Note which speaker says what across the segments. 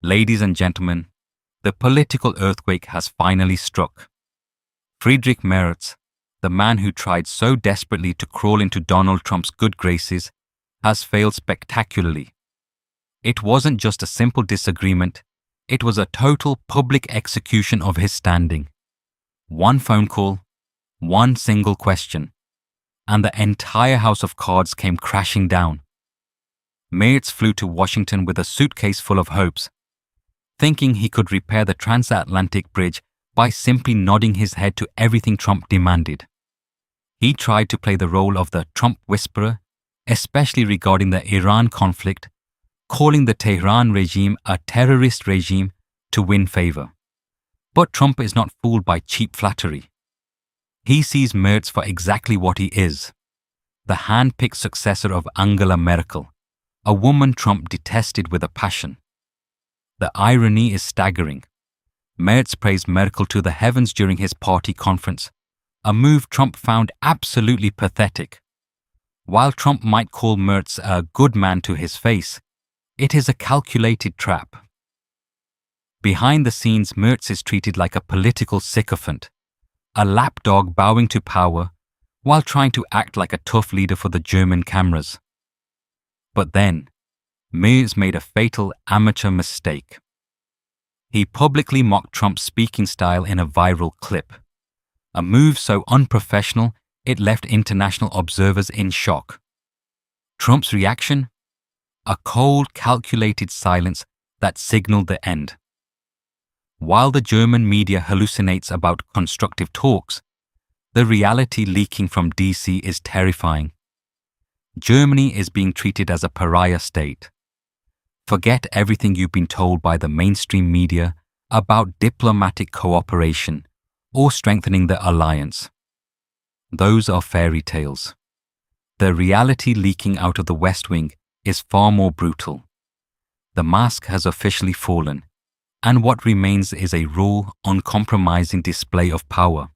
Speaker 1: Ladies and gentlemen, the political earthquake has finally struck. Friedrich Merz, the man who tried so desperately to crawl into Donald Trump's good graces, has failed spectacularly. It wasn't just a simple disagreement, it was a total public execution of his standing. One phone call, one single question, and the entire house of cards came crashing down. Merz flew to Washington with a suitcase full of hopes, thinking he could repair the transatlantic bridge by simply nodding his head to everything Trump demanded. He tried to play the role of the Trump whisperer, especially regarding the Iran conflict, calling the Tehran regime a terrorist regime to win favor. But Trump is not fooled by cheap flattery. He sees Merz for exactly what he is, the hand-picked successor of Angela Merkel, a woman Trump detested with a passion. The irony is staggering. Merz praised Merkel to the heavens during his party conference, a move Trump found absolutely pathetic. While Trump might call Merz a good man to his face, it is a calculated trap. Behind the scenes, Merz is treated like a political sycophant, a lapdog bowing to power while trying to act like a tough leader for the German cameras. But then, Merz made a fatal amateur mistake. He publicly mocked Trump's speaking style in a viral clip, a move so unprofessional it left international observers in shock. Trump's reaction? A cold, calculated silence that signaled the end. While the German media hallucinates about constructive talks, the reality leaking from DC is terrifying. Germany is being treated as a pariah state. Forget everything you've been told by the mainstream media about diplomatic cooperation or strengthening the alliance. Those are fairy tales. The reality leaking out of the West Wing is far more brutal. The mask has officially fallen, and what remains is a raw, uncompromising display of power.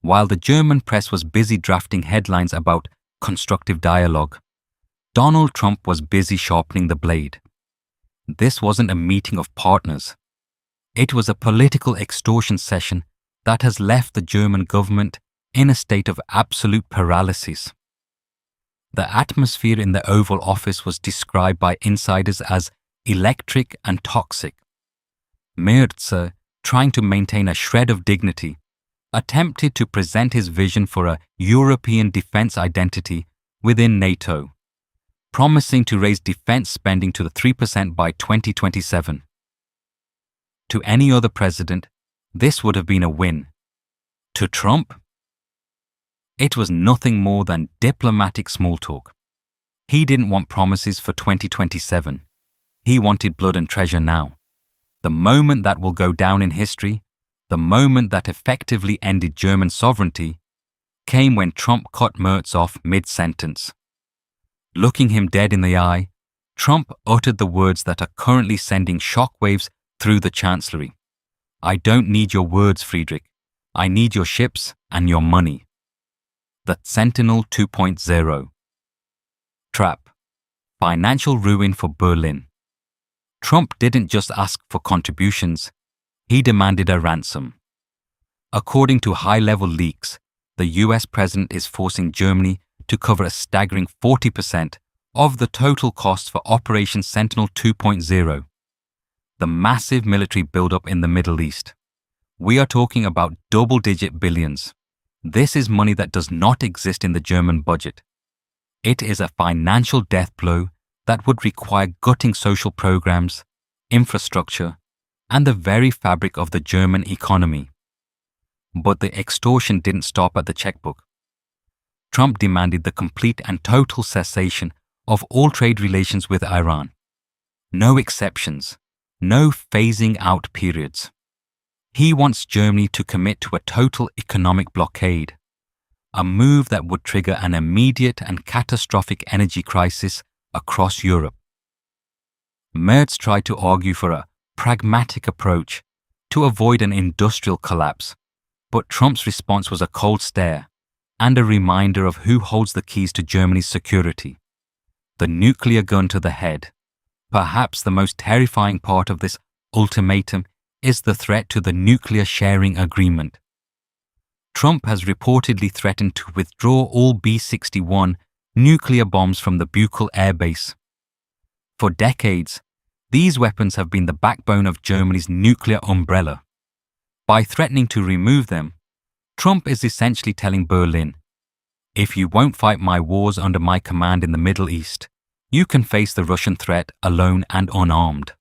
Speaker 1: While the German press was busy drafting headlines about constructive dialogue, Donald Trump was busy sharpening the blade. This wasn't a meeting of partners. It was a political extortion session that has left the German government in a state of absolute paralysis. The atmosphere in the Oval Office was described by insiders as electric and toxic. Merz, trying to maintain a shred of dignity, attempted to present his vision for a European defense identity within NATO, promising to raise defense spending to the 3% by 2027. To any other president, this would have been a win. To Trump, it was nothing more than diplomatic small talk. He didn't want promises for 2027. He wanted blood and treasure now. The moment that will go down in history, the moment that effectively ended German sovereignty, came when Trump cut Merz off mid-sentence. Looking him dead in the eye, Trump uttered the words that are currently sending shockwaves through the Chancellery. I don't need your words, Friedrich. I need your ships and your money. The Sentinel 2.0. Trap. Financial ruin for Berlin. Trump didn't just ask for contributions, he demanded a ransom. According to high-level leaks, the US president is forcing Germany to cover a staggering 40% of the total cost for Operation Sentinel 2.0, the massive military buildup in the Middle East. We are talking about double-digit billions. This is money that does not exist in the German budget. It is a financial death blow that would require gutting social programs, infrastructure, and the very fabric of the German economy. But the extortion didn't stop at the checkbook. Trump demanded the complete and total cessation of all trade relations with Iran. No exceptions, no phasing out periods. He wants Germany to commit to a total economic blockade, a move that would trigger an immediate and catastrophic energy crisis across Europe. Merz tried to argue for a pragmatic approach to avoid an industrial collapse, but Trump's response was a cold stare and a reminder of who holds the keys to Germany's security. The nuclear gun to the head, Perhaps the most terrifying part of this ultimatum is the threat to the nuclear sharing agreement. Trump has reportedly threatened to withdraw all B-61 nuclear bombs from the Buchel Air Base. For decades, these weapons have been the backbone of Germany's nuclear umbrella. By threatening to remove them, Trump is essentially telling Berlin, if you won't fight my wars under my command in the Middle East, you can face the Russian threat alone and unarmed.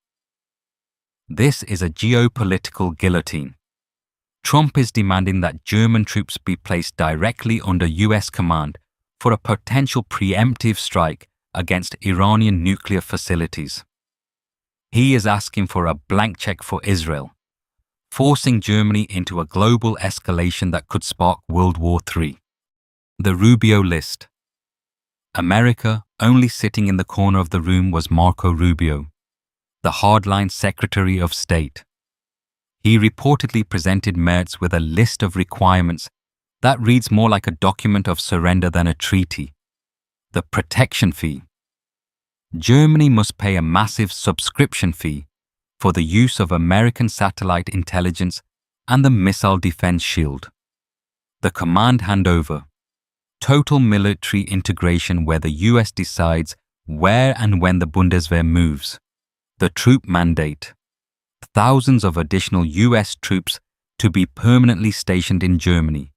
Speaker 1: This is a geopolitical guillotine. Trump is demanding that German troops be placed directly under US command for a potential preemptive strike against Iranian nuclear facilities. He is asking for a blank check for Israel, forcing Germany into a global escalation that could spark World War III. The Rubio list. America, only sitting in the corner of the room, was Marco Rubio, the hardline Secretary of State. He reportedly presented Merz with a list of requirements that reads more like a document of surrender than a treaty. The protection fee. Germany must pay a massive subscription fee for the use of American satellite intelligence and the missile defense shield. The command handover. Total military integration where the US decides where and when the Bundeswehr moves. The troop mandate. Thousands of additional US troops to be permanently stationed in Germany,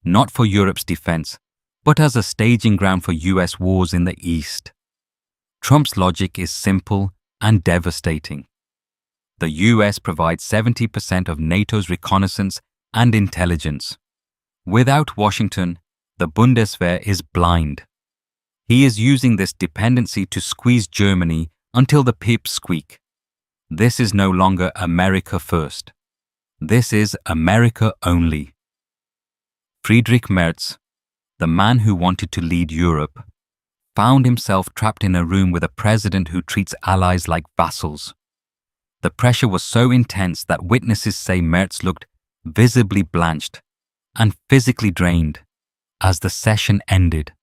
Speaker 1: not for Europe's defense, but as a staging ground for US wars in the East. Trump's logic is simple and devastating. The US provides 70% of NATO's reconnaissance and intelligence. Without Washington, the Bundeswehr is blind. He is using this dependency to squeeze Germany until the pips squeak. This is no longer America first. This is America only. Friedrich Merz, the man who wanted to lead Europe, found himself trapped in a room with a president who treats allies like vassals. The pressure was so intense that witnesses say Merz looked visibly blanched and physically drained as the session ended.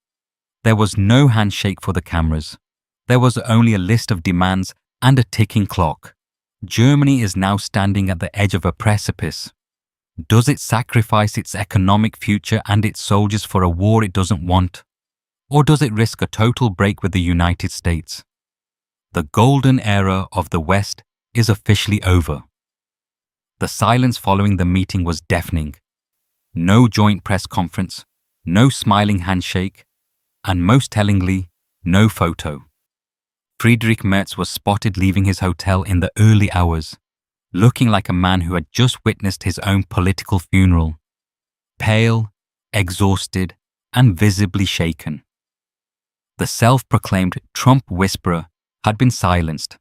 Speaker 1: There was no handshake for the cameras. There was only a list of demands and a ticking clock. Germany is now standing at the edge of a precipice. Does it sacrifice its economic future and its soldiers for a war it doesn't want? Or does it risk a total break with the United States? The golden era of the West is officially over. The silence following the meeting was deafening. No joint press conference, no smiling handshake, and most tellingly, no photo. Friedrich Merz was spotted leaving his hotel in the early hours, looking like a man who had just witnessed his own political funeral, pale, exhausted, and visibly shaken. The self-proclaimed Trump whisperer had been silenced,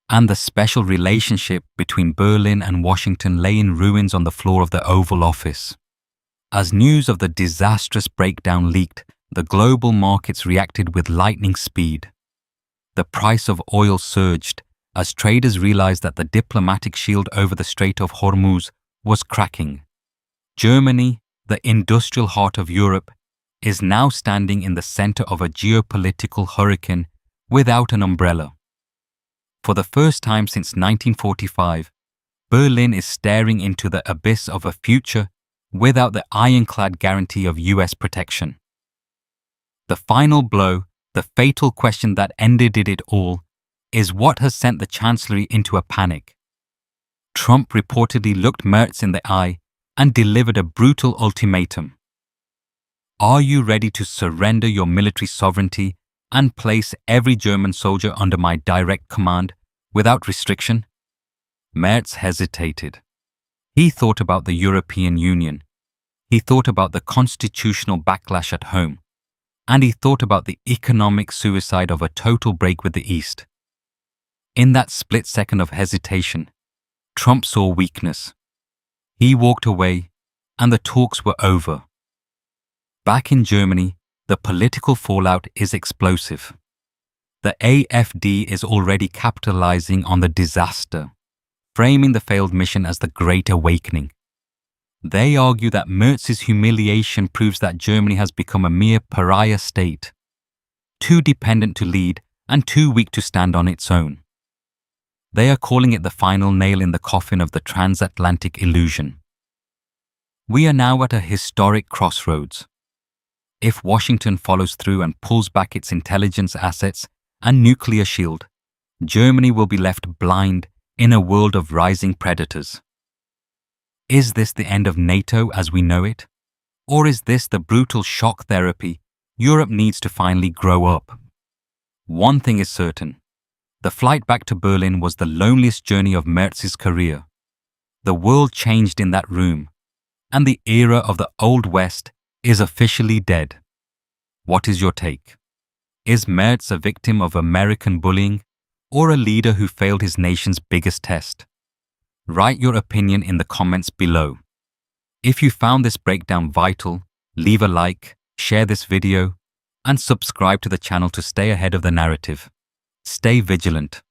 Speaker 1: and the special relationship between Berlin and Washington lay in ruins on the floor of the Oval Office. As news of the disastrous breakdown leaked, the global markets reacted with lightning speed. The price of oil surged as traders realized that the diplomatic shield over the Strait of Hormuz was cracking. Germany, the industrial heart of Europe, is now standing in the center of a geopolitical hurricane without an umbrella. For the first time since 1945, Berlin is staring into the abyss of a future without the ironclad guarantee of US protection. The final blow, the fatal question that ended it all, is what has sent the Chancellery into a panic. Trump reportedly looked Merz in the eye and delivered a brutal ultimatum. Are you ready to surrender your military sovereignty and place every German soldier under my direct command without restriction? Merz hesitated. He thought about the European Union. He thought about the constitutional backlash at home. And he thought about the economic suicide of a total break with the East. In that split second of hesitation, Trump saw weakness. He walked away, and the talks were over. Back in Germany, the political fallout is explosive. The AfD is already capitalizing on the disaster, framing the failed mission as the Great Awakening. They argue that Merz's humiliation proves that Germany has become a mere pariah state, too dependent to lead and too weak to stand on its own. They are calling it the final nail in the coffin of the transatlantic illusion. We are now at a historic crossroads. If Washington follows through and pulls back its intelligence assets and nuclear shield, Germany will be left blind in a world of rising predators. Is this the end of NATO as we know it? Or is this the brutal shock therapy Europe needs to finally grow up? One thing is certain. The flight back to Berlin was the loneliest journey of Merz's career. The world changed in that room, and the era of the Old West is officially dead. What is your take? Is Merz a victim of American bullying or a leader who failed his nation's biggest test? Write your opinion in the comments below. If you found this breakdown vital, leave a like, share this video, and subscribe to the channel to stay ahead of the narrative. Stay vigilant.